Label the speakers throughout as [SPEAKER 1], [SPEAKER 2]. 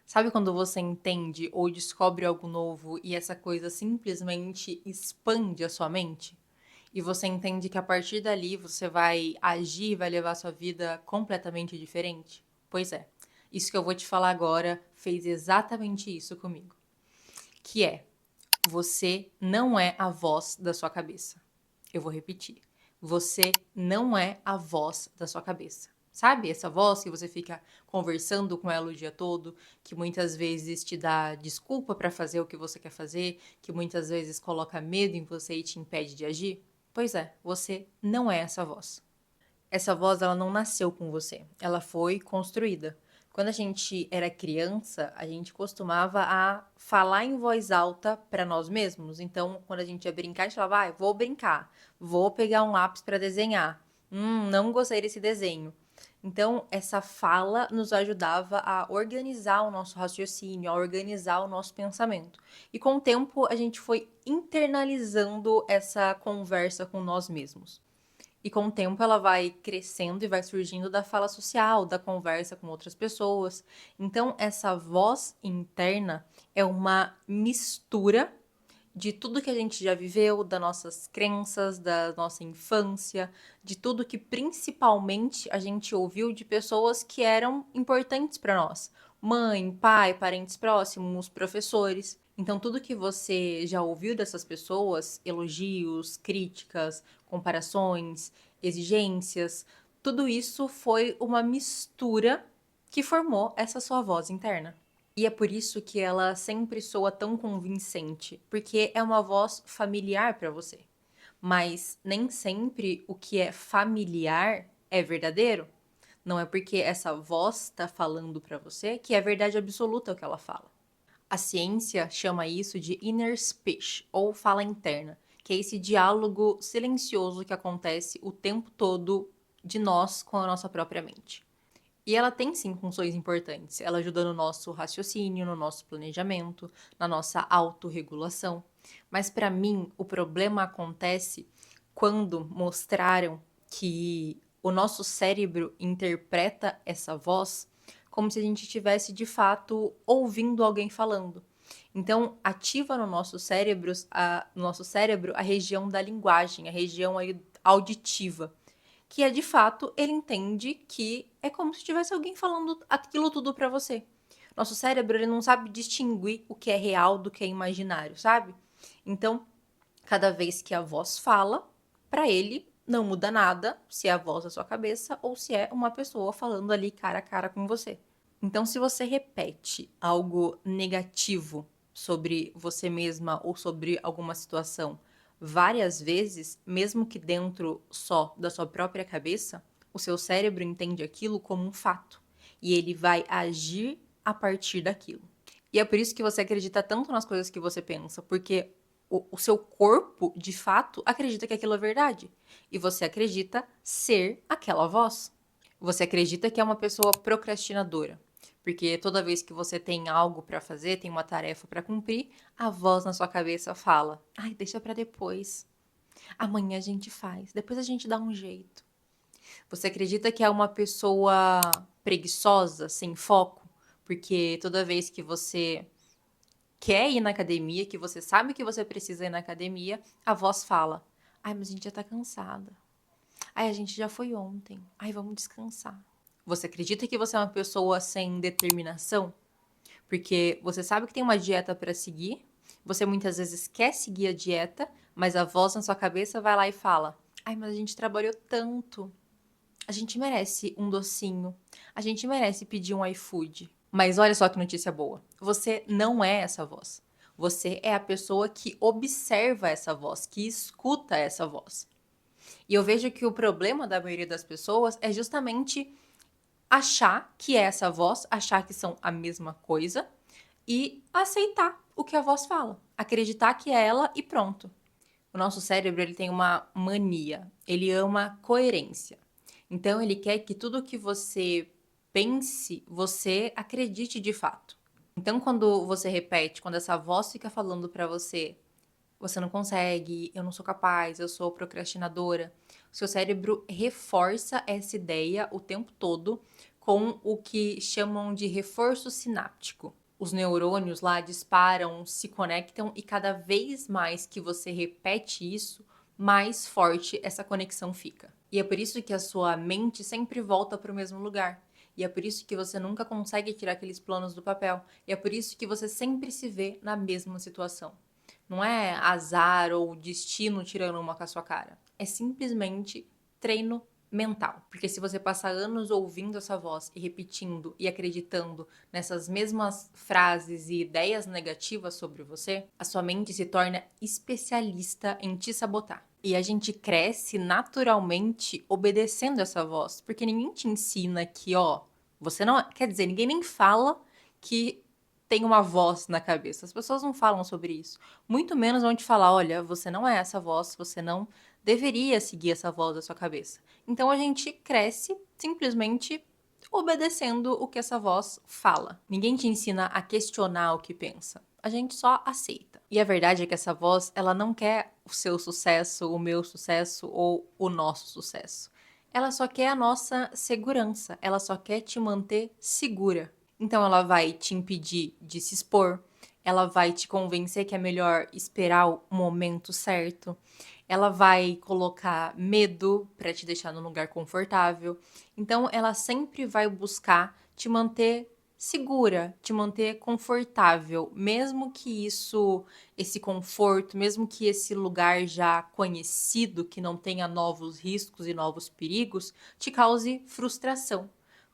[SPEAKER 1] Sabe quando você entende ou descobre algo novo e essa coisa simplesmente expande a sua mente? E você entende que a partir dali você vai agir e vai levar a sua vida completamente diferente? Pois é, isso que eu vou te falar agora fez exatamente isso comigo. Que é, você não é a voz da sua cabeça. Eu vou repetir. Você não é a voz da sua cabeça. Sabe essa voz que você fica conversando com ela o dia todo, que muitas vezes te dá desculpa para fazer o que você quer fazer, que muitas vezes coloca medo em você e te impede de agir? Pois é, você não é essa voz. Essa voz, ela não nasceu com você, ela foi construída. Quando a gente era criança, a gente costumava a falar em voz alta para nós mesmos. Então, quando a gente ia brincar, a gente falava, vou brincar, vou pegar um lápis para desenhar. Não gostei desse desenho. Então, essa fala nos ajudava a organizar o nosso raciocínio, a organizar o nosso pensamento. E com o tempo, a gente foi internalizando essa conversa com nós mesmos. E com o tempo ela vai crescendo e vai surgindo da fala social, da conversa com outras pessoas. Então, essa voz interna é uma mistura de tudo que a gente já viveu, das nossas crenças, da nossa infância, de tudo que principalmente a gente ouviu de pessoas que eram importantes para nós. Mãe, pai, parentes próximos, professores. Então, tudo que você já ouviu dessas pessoas, elogios, críticas, comparações, exigências, tudo isso foi uma mistura que formou essa sua voz interna. E é por isso que ela sempre soa tão convincente, porque é uma voz familiar para você. Mas nem sempre o que é familiar é verdadeiro. Não é porque essa voz está falando para você que é verdade absoluta o que ela fala. A ciência chama isso de inner speech, ou fala interna, que é esse diálogo silencioso que acontece o tempo todo de nós com a nossa própria mente. E ela tem sim funções importantes. Ela ajuda no nosso raciocínio, no nosso planejamento, na nossa autorregulação. Mas para mim, o problema acontece quando mostraram que o nosso cérebro interpreta essa voz como se a gente estivesse de fato ouvindo alguém falando. Então, ativa no nosso cérebro a região da linguagem, a região auditiva, que é de fato, ele entende que é como se tivesse alguém falando aquilo tudo pra você. Nosso cérebro, ele não sabe distinguir o que é real do que é imaginário, sabe? Então, cada vez que a voz fala, pra ele não muda nada se é a voz da sua cabeça ou se é uma pessoa falando ali cara a cara com você. Então, se você repete algo negativo sobre você mesma ou sobre alguma situação várias vezes, mesmo que dentro só da sua própria cabeça, o seu cérebro entende aquilo como um fato e ele vai agir a partir daquilo. E é por isso que você acredita tanto nas coisas que você pensa, porque o seu corpo, de fato, acredita que aquilo é verdade. E você acredita ser aquela voz. Você acredita que é uma pessoa procrastinadora. Porque toda vez que você tem algo para fazer, tem uma tarefa para cumprir, a voz na sua cabeça fala: ai, deixa para depois. Amanhã a gente faz, depois a gente dá um jeito. Você acredita que é uma pessoa preguiçosa, sem foco? Porque toda vez que você quer ir na academia, que você sabe que você precisa ir na academia, a voz fala: ai, mas a gente já tá cansada. Ai, a gente já foi ontem. Ai, vamos descansar. Você acredita que você é uma pessoa sem determinação? Porque você sabe que tem uma dieta para seguir, você muitas vezes quer seguir a dieta, mas a voz na sua cabeça vai lá e fala: ai, mas a gente trabalhou tanto. A gente merece um docinho. A gente merece pedir um iFood. Mas olha só que notícia boa. Você não é essa voz. Você é a pessoa que observa essa voz, que escuta essa voz. E eu vejo que o problema da maioria das pessoas é justamente achar que é essa voz, achar que são a mesma coisa e aceitar o que a voz fala, acreditar que é ela e pronto. O nosso cérebro, ele tem uma mania, ele ama coerência. Então ele quer que tudo que você pense, você acredite de fato. Então quando você repete, quando essa voz fica falando pra você: você não consegue, eu não sou capaz, eu sou procrastinadora. O seu cérebro reforça essa ideia o tempo todo com o que chamam de reforço sináptico. os neurônios lá disparam, se conectam e cada vez mais que você repete isso, mais forte essa conexão fica. E é por isso que a sua mente sempre volta para o mesmo lugar. E é por isso que você nunca consegue tirar aqueles planos do papel. E é por isso que você sempre se vê na mesma situação. Não é azar ou destino tirando uma com a sua cara. É simplesmente treino mental. Porque se você passar anos ouvindo essa voz e repetindo e acreditando nessas mesmas frases e ideias negativas sobre você, a sua mente se torna especialista em te sabotar. E a gente cresce naturalmente obedecendo essa voz, porque ninguém te ensina que, ó, você não, quer dizer, ninguém nem fala que tem uma voz na cabeça. As pessoas não falam sobre isso. Muito menos vão te falar, olha, você não é essa voz, você não deveria seguir essa voz da sua cabeça. Então a gente cresce simplesmente obedecendo o que essa voz fala. Ninguém te ensina a questionar o que pensa. A gente só aceita. E a verdade é que essa voz, ela não quer o seu sucesso, o meu sucesso ou o nosso sucesso. Ela só quer a nossa segurança, ela só quer te manter segura. Então ela vai te impedir de se expor, ela vai te convencer que é melhor esperar o momento certo, ela vai colocar medo para te deixar num lugar confortável. Então ela sempre vai buscar te manter segura, te manter confortável, mesmo que esse conforto, mesmo que esse lugar já conhecido, que não tenha novos riscos e novos perigos, te cause frustração.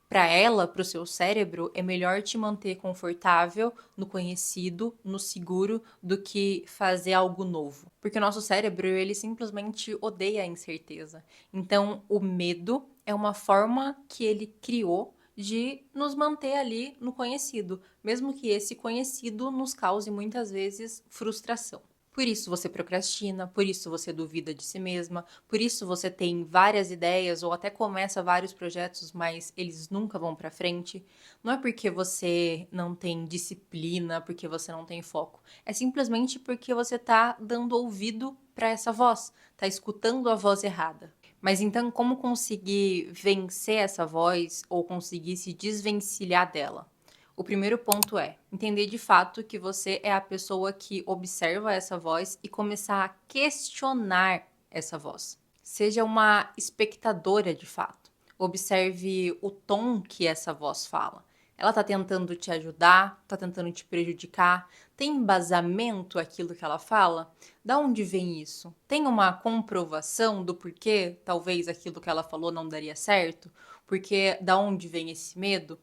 [SPEAKER 1] Para ela, para o seu cérebro, é melhor te manter confortável no conhecido, no seguro, do que fazer algo novo. Porque o nosso cérebro, ele simplesmente odeia a incerteza. Então, o medo é uma forma que ele criou de nos manter ali no conhecido, mesmo que esse conhecido nos cause muitas vezes frustração. Por isso você procrastina, por isso você duvida de si mesma, por isso você tem várias ideias ou até começa vários projetos, mas eles nunca vão para frente. Não é porque você não tem disciplina, porque você não tem foco. É simplesmente porque você tá dando ouvido para essa voz, tá escutando a voz errada. Mas então, como conseguir vencer essa voz ou conseguir se desvencilhar dela? O primeiro ponto é entender de fato que você é a pessoa que observa essa voz e começar a questionar essa voz. Seja uma espectadora de fato. Observe o tom que essa voz fala. Ela está tentando te ajudar, está tentando te prejudicar? Tem embasamento aquilo que ela fala? Da onde vem isso? Tem uma comprovação do porquê talvez aquilo que ela falou não daria certo? Porque da onde vem esse medo?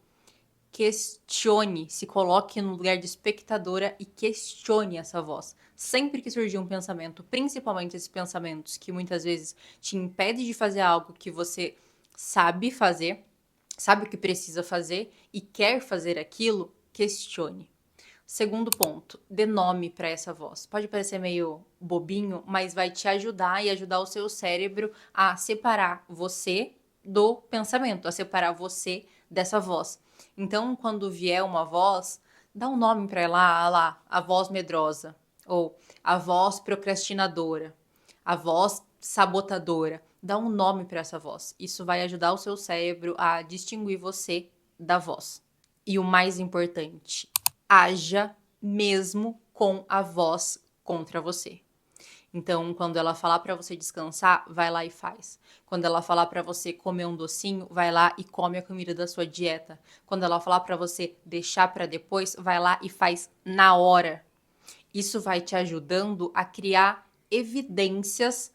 [SPEAKER 1] Questione, se coloque no lugar de espectadora e questione essa voz. Sempre que surgir um pensamento, principalmente esses pensamentos que muitas vezes te impedem de fazer algo que você sabe fazer, sabe o que precisa fazer e quer fazer aquilo, questione. Segundo ponto, dê nome para essa voz. Pode parecer meio bobinho, mas vai te ajudar e ajudar o seu cérebro a separar você do pensamento, a separar você dessa voz. Então, quando vier uma voz, dá um nome para ela, lá, a voz medrosa, ou a voz procrastinadora, a voz sabotadora. Dá um nome para essa voz. Isso vai ajudar o seu cérebro a distinguir você da voz. E o mais importante, haja mesmo com a voz contra você. Então, quando ela falar para você descansar, vai lá e faz. Quando ela falar para você comer um docinho, vai lá e come a comida da sua dieta. Quando ela falar para você deixar para depois, vai lá e faz na hora. Isso vai te ajudando a criar evidências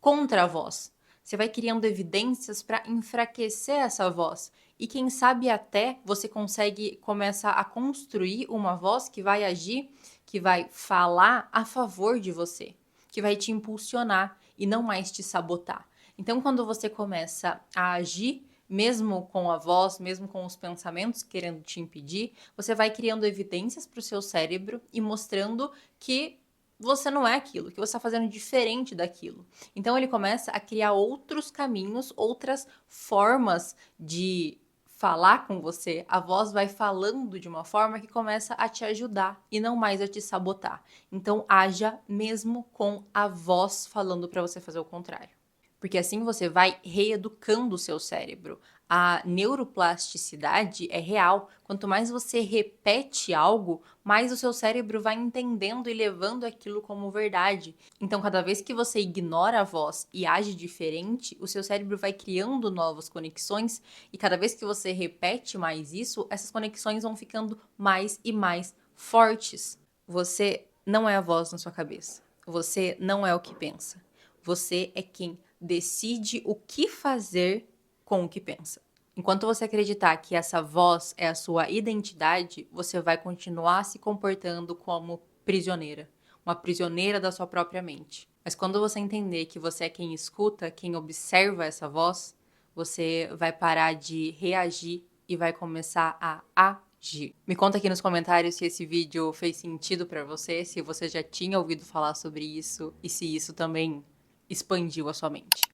[SPEAKER 1] contra a voz. Você vai criando evidências para enfraquecer essa voz. E quem sabe até você consegue começar a construir uma voz que vai agir, que vai falar a favor de você, que vai te impulsionar e não mais te sabotar. Então, quando você começa a agir, mesmo com a voz, mesmo com os pensamentos querendo te impedir, você vai criando evidências para o seu cérebro e mostrando que você não é aquilo, que você está fazendo diferente daquilo. Então ele começa a criar outros caminhos, outras formas de falar com você. A voz vai falando de uma forma que começa a te ajudar e não mais a te sabotar. Então haja mesmo com a voz falando para você fazer o contrário. Porque assim você vai reeducando o seu cérebro A neuroplasticidade é real. Quanto mais você repete algo, mais o seu cérebro vai entendendo e levando aquilo como verdade. Então, cada vez que você ignora a voz e age diferente, o seu cérebro vai criando novas conexões, e cada vez que você repete mais isso, essas conexões vão ficando mais e mais fortes. Você não é a voz na sua cabeça. Você não é o que pensa. Você é quem decide o que fazer com o que pensa. Enquanto você acreditar que essa voz é a sua identidade, você vai continuar se comportando como prisioneira, uma prisioneira da sua própria mente. Mas quando você entender que você é quem escuta, quem observa essa voz, você vai parar de reagir e vai começar a agir. Me conta aqui nos comentários se esse vídeo fez sentido pra você, se você já tinha ouvido falar sobre isso e se isso também expandiu a sua mente.